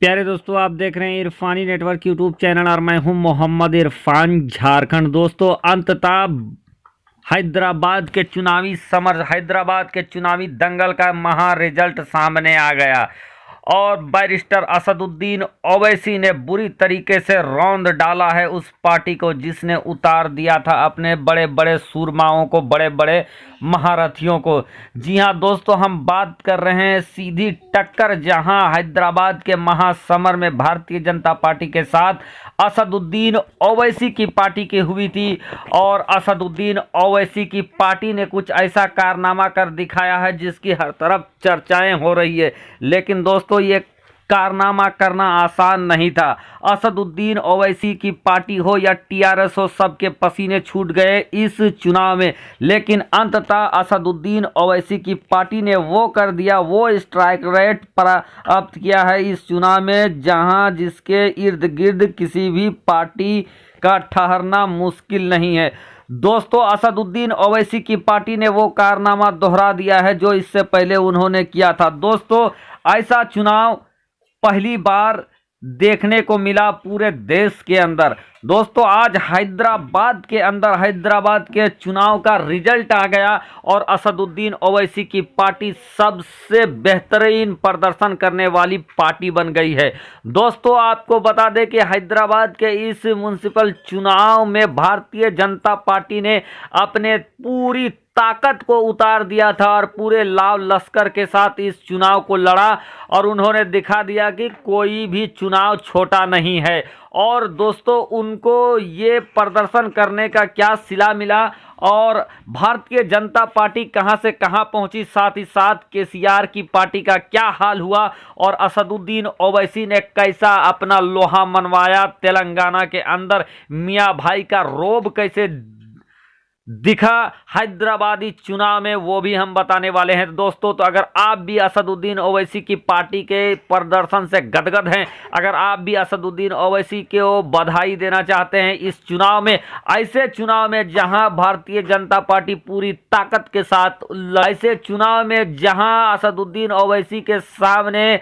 प्यारे दोस्तों, आप देख रहे हैं इरफानी नेटवर्क यूट्यूब चैनल और मैं हूं मोहम्मद इरफान झारखंड। दोस्तों, अंततः हैदराबाद के चुनावी दंगल का महा रिजल्ट सामने आ गया और बैरिस्टर असदुद्दीन ओवैसी ने बुरी तरीके से रौंद डाला है उस पार्टी को जिसने उतार दिया था अपने बड़े बड़े सूरमाओं को, बड़े बड़े महारथियों को। जी हां दोस्तों, हम बात कर रहे हैं सीधी टक्कर जहां हैदराबाद के महासमर में भारतीय जनता पार्टी के साथ असदुद्दीन ओवैसी की पार्टी की हुई थी और असदुद्दीन ओवैसी की पार्टी ने कुछ ऐसा कारनामा कर दिखाया है जिसकी हर तरफ चर्चाएं हो रही है। लेकिन दोस्तों, ये कारनामा करना आसान नहीं था। असदुद्दीन ओवैसी की पार्टी हो या टीआरएस हो, सबके पसीने छूट गए इस चुनाव में। लेकिन अंततः असदुद्दीन ओवैसी की पार्टी ने वो कर दिया, वो स्ट्राइक रेट प्राप्त किया है इस चुनाव में जहां जिसके इर्द गिर्द किसी भी पार्टी का ठहरना मुश्किल नहीं है। दोस्तों, असदुद्दीन ओवैसी की पार्टी ने वो कारनामा दोहरा दिया है जो इससे पहले उन्होंने किया था। दोस्तों, ऐसा चुनाव पहली बार देखने को मिला पूरे देश के अंदर। दोस्तों, आज हैदराबाद के चुनाव का रिजल्ट आ गया और असदुद्दीन ओवैसी की पार्टी सबसे बेहतरीन प्रदर्शन करने वाली पार्टी बन गई है। दोस्तों, आपको बता दें कि हैदराबाद के इस म्युनिसिपल चुनाव में भारतीय जनता पार्टी ने अपने पूरी ताकत को उतार दिया था और पूरे लाव लश्कर के साथ इस चुनाव को लड़ा और उन्होंने दिखा दिया कि कोई भी चुनाव छोटा नहीं है। और दोस्तों, उनको ये प्रदर्शन करने का क्या सिला मिला और भारतीय जनता पार्टी कहां से कहां पहुंची, साथ ही साथ केसीआर की पार्टी का क्या हाल हुआ और असदुद्दीन ओवैसी ने कैसा अपना लोहा मनवाया, तेलंगाना के अंदर मियां भाई का रोब कैसे दिखा हैदराबादी चुनाव में, वो भी हम बताने वाले हैं। दोस्तों, तो अगर आप भी असदुद्दीन ओवैसी की पार्टी के प्रदर्शन से गदगद हैं, अगर आप भी असदुद्दीन ओवैसी को बधाई देना चाहते हैं इस चुनाव में, ऐसे चुनाव में जहां भारतीय जनता पार्टी पूरी ताकत के साथ, ऐसे चुनाव में जहां असदुद्दीन ओवैसी के सामने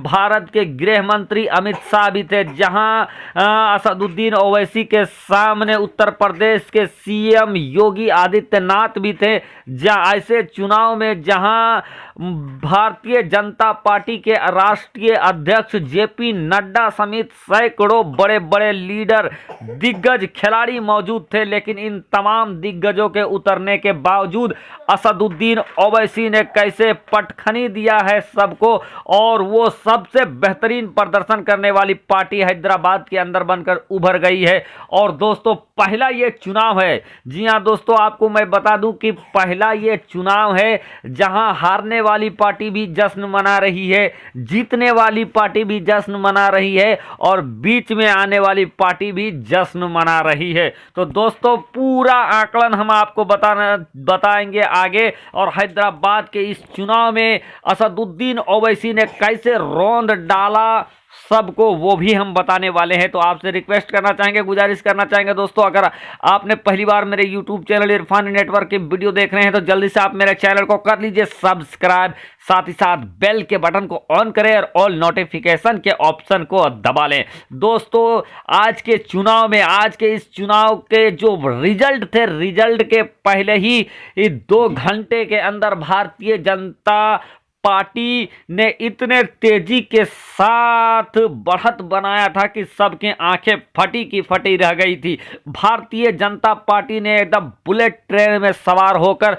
भारत के गृह मंत्री अमित शाह भी थे, जहां असदुद्दीन ओवैसी के सामने उत्तर प्रदेश के सीएम योगी आदित्यनाथ भी थे, जहां ऐसे चुनाव में जहां भारतीय जनता पार्टी के राष्ट्रीय अध्यक्ष जेपी नड्डा समेत सैकड़ों बड़े बड़े लीडर, दिग्गज खिलाड़ी मौजूद थे। लेकिन इन तमाम दिग्गजों के उतरने के बावजूद असदुद्दीन ओवैसी ने कैसे पटखनी दिया है सबको और वो सबसे बेहतरीन प्रदर्शन करने वाली पार्टी हैदराबाद के अंदर बनकर उभर गई है। और दोस्तों, पहला ये चुनाव है, जी हां दोस्तों, आपको मैं बता दूं कि पहला ये चुनाव है जहां हारने वाली पार्टी भी जश्न मना रही है, जीतने वाली पार्टी भी जश्न मना रही है और बीच में आने वाली पार्टी भी जश्न मना रही है। तो दोस्तों, पूरा आकलन हम आपको बताएंगे आगे और हैदराबाद के इस चुनाव में असदुद्दीन ओवैसी ने कैसे रौंद डाला सबको, वो भी हम बताने वाले हैं। तो आपसे रिक्वेस्ट करना चाहेंगे, गुजारिश करना चाहेंगे दोस्तों, अगर आपने पहली बार मेरे यूट्यूब चैनल इरफानी नेटवर्क की वीडियो देख रहे हैं तो जल्दी से आप मेरे चैनल को कर लीजिए सब्सक्राइब, साथ ही साथ बेल के बटन को ऑन करें और ऑल नोटिफिकेशन के ऑप्शन को दबा लें। दोस्तों, आज के चुनाव में, आज के इस चुनाव के जो रिजल्ट थे, रिजल्ट के पहले ही 2 घंटे के अंदर भारतीय जनता पार्टी ने इतने तेजी के साथ बढ़त बनाया था कि सबके आंखें फटी की फटी रह गई थी। भारतीय जनता पार्टी ने एकदम बुलेट ट्रेन में सवार होकर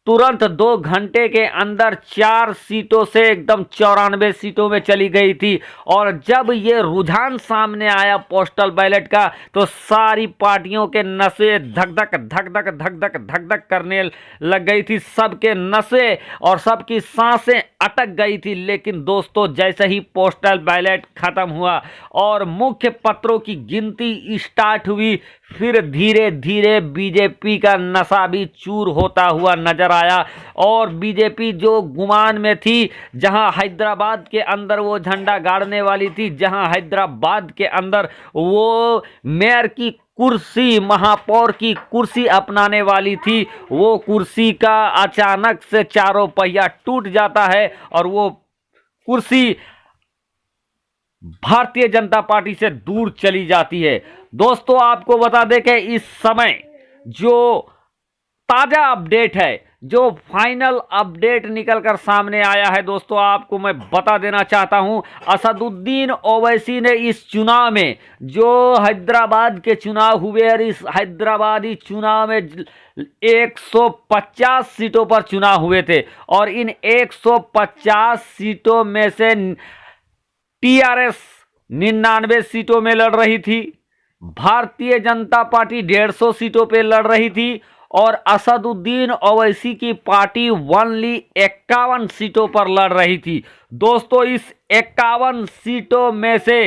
तुरंत 2 घंटे के अंदर 4 सीटों से एकदम 94 सीटों में चली गई थी। और जब ये रुझान सामने आया पोस्टल बैलेट का तो सारी पार्टियों के नसें धक धक धक धक धक धक धक धक करने लग गई थी, सबके नसें और सबकी सांसें अटक गई थी। लेकिन दोस्तों, जैसे ही पोस्टल बैलेट खत्म हुआ और मुख्य पत्रों की गिनती स्टार्ट हुई, फिर धीरे धीरे बीजेपी का नशा भी चूर होता हुआ नजर आया और बीजेपी जो गुमान में थी, जहां हैदराबाद के अंदर वो झंडा गाड़ने वाली थी, जहां हैदराबाद के अंदर वो मेयर की कुर्सी, महापौर की कुर्सी अपनाने वाली थी, वो कुर्सी का अचानक से चारों पहिया टूट जाता है और वो कुर्सी भारतीय जनता पार्टी से दूर चली जाती है। दोस्तों आपको बता दें कि इस समय जो ताजा अपडेट है, जो फाइनल अपडेट निकलकर सामने आया है, दोस्तों आपको मैं बता देना चाहता हूं, असदुद्दीन ओवैसी ने इस चुनाव में, जो हैदराबाद के चुनाव हुए और इस हैदराबादी चुनाव में 150 सीटों पर चुनाव हुए थे और इन 150 सीटों में से टीआरएस 99 सीटों में लड़ रही थी, भारतीय जनता पार्टी 150 सीटों पे लड़ रही थी और असदुद्दीन ओवैसी की पार्टी ओनली 51 सीटों पर लड़ रही थी। दोस्तों इस 51 सीटों में से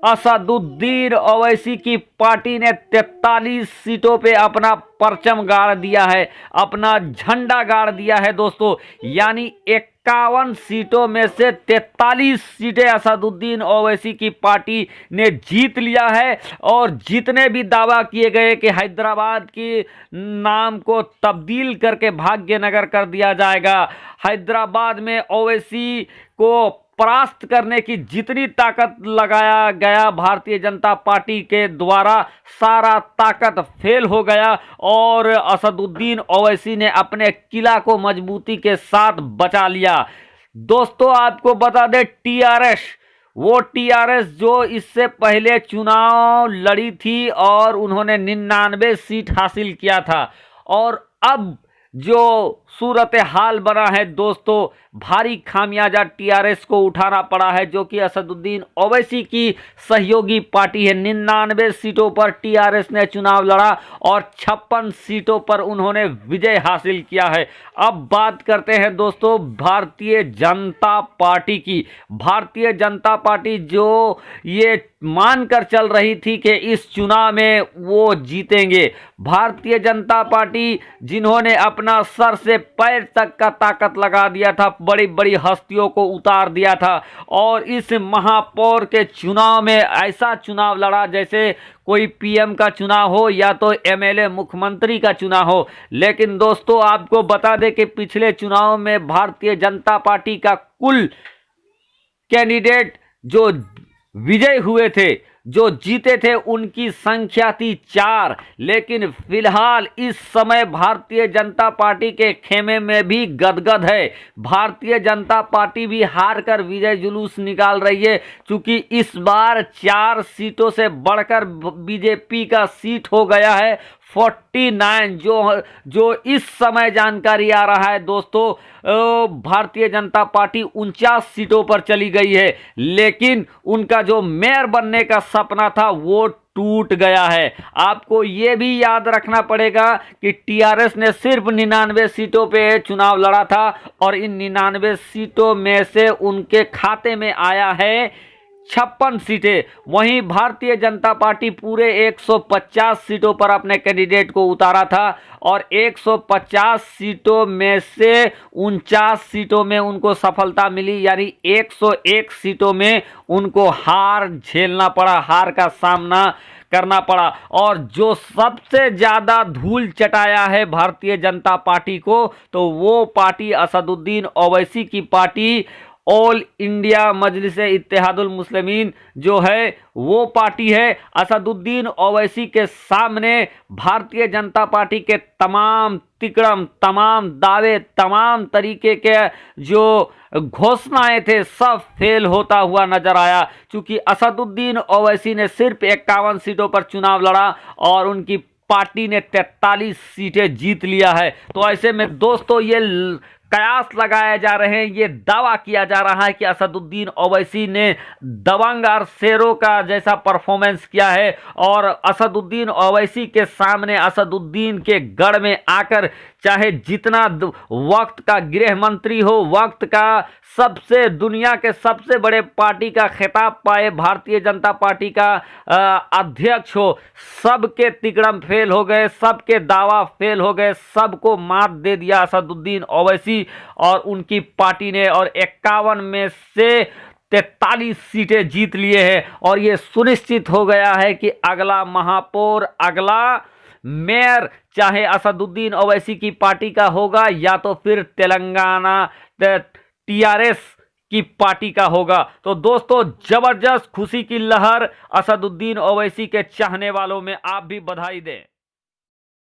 असदुद्दीन ओवैसी की पार्टी ने 43 सीटों पे अपना परचम गाड़ दिया है, अपना झंडा गाड़ दिया है। दोस्तों यानी 51 सीटों में से 43 सीटें असदुद्दीन ओवैसी की पार्टी ने जीत लिया है और जितने भी दावा किए गए कि हैदराबाद की नाम को तब्दील करके भाग्यनगर कर दिया जाएगा, हैदराबाद में ओवैसी को परास्त करने की जितनी ताकत लगाया गया भारतीय जनता पार्टी के द्वारा, सारा ताकत फेल हो गया और असदुद्दीन ओवैसी ने अपने किला को मजबूती के साथ बचा लिया। दोस्तों आपको बता दें वो टीआरएस जो इससे पहले चुनाव लड़ी थी और उन्होंने 99 सीट हासिल किया था और अब जो सूरत हाल बना है दोस्तों, भारी खामियाजा टीआरएस को उठाना पड़ा है, जो कि असदुद्दीन ओवैसी की सहयोगी पार्टी है। 99 सीटों पर टीआरएस ने चुनाव लड़ा और 56 सीटों पर उन्होंने विजय हासिल किया है। अब बात करते हैं दोस्तों भारतीय जनता पार्टी की। भारतीय जनता पार्टी जो ये मानकर चल रही थी कि इस चुनाव में वो जीतेंगे, भारतीय जनता पार्टी जिन्होंने अपना सर से पैर तक का ताकत लगा दिया था, बड़ी बड़ी हस्तियों को उतार दिया था और इस महापौर के चुनाव में ऐसा चुनाव लड़ा जैसे कोई पीएम का चुनाव हो या तो एमएलए मुख्यमंत्री का चुनाव हो। लेकिन दोस्तों आपको बता दें कि पिछले चुनाव में भारतीय जनता पार्टी का कुल कैंडिडेट जो विजय हुए थे, जो जीते थे, उनकी संख्या थी 4। लेकिन फिलहाल इस समय भारतीय जनता पार्टी के खेमे में भी गदगद है। भारतीय जनता पार्टी भी हार कर विजय जुलूस निकाल रही है, क्योंकि इस बार 4 सीटों से बढ़कर बीजेपी का सीट हो गया है 49। जो इस समय जानकारी आ रहा है दोस्तों, भारतीय जनता पार्टी 49 सीटों पर चली गई है, लेकिन उनका जो मेयर बनने का सपना था वो टूट गया है। आपको ये भी याद रखना पड़ेगा कि टीआरएस ने सिर्फ 99 सीटों पे चुनाव लड़ा था और इन 99 सीटों में से उनके खाते में आया है 56 सीटें। वहीं भारतीय जनता पार्टी पूरे 150 सीटों पर अपने कैंडिडेट को उतारा था और 150 सीटों में से 49 सीटों में उनको सफलता मिली, यानी 101 सीटों में उनको हार झेलना पड़ा, हार का सामना करना पड़ा। और जो सबसे ज्यादा धूल चटाया है भारतीय जनता पार्टी को, तो वो पार्टी असदुद्दीन ओवैसी की पार्टी ऑल इंडिया मजलिस इत्तेहादुल मुस्लिमीन जो है वो पार्टी है। असदुद्दीन ओवैसी के सामने भारतीय जनता पार्टी के तमाम तिकड़म, तमाम दावे, तमाम तरीके के जो घोषणाएं थे सब फेल होता हुआ नजर आया, क्योंकि असदुद्दीन ओवैसी ने सिर्फ 51 सीटों पर चुनाव लड़ा और उनकी पार्टी ने 43 सीटें जीत लिया है। तो ऐसे में दोस्तों ये कयास लगाए जा रहे हैं, ये दावा किया जा रहा है कि असदुद्दीन ओवैसी ने दबंग और शेरों का जैसा परफॉर्मेंस किया है और असदुद्दीन ओवैसी के सामने, असदुद्दीन के गढ़ में आकर चाहे जितना वक्त का गृह मंत्री हो, वक्त का सबसे दुनिया के सबसे बड़े पार्टी का खिताब पाए भारतीय जनता पार्टी का अध्यक्ष हो, सबके तिकड़म फेल हो गए, सबके दावा फेल हो गए, सबको मात दे दिया असदुद्दीन ओवैसी और उनकी पार्टी ने और 51 में से 43 सीटें जीत लिए हैं। और ये सुनिश्चित हो गया है कि अगला महापौर, अगला मेयर चाहे असदुद्दीन ओवैसी की पार्टी का होगा या तो फिर तेलंगाना टीआरएस की पार्टी का होगा। तो दोस्तों जबरदस्त खुशी की लहर असदुद्दीन ओवैसी के चाहने वालों में, आप भी बधाई दें।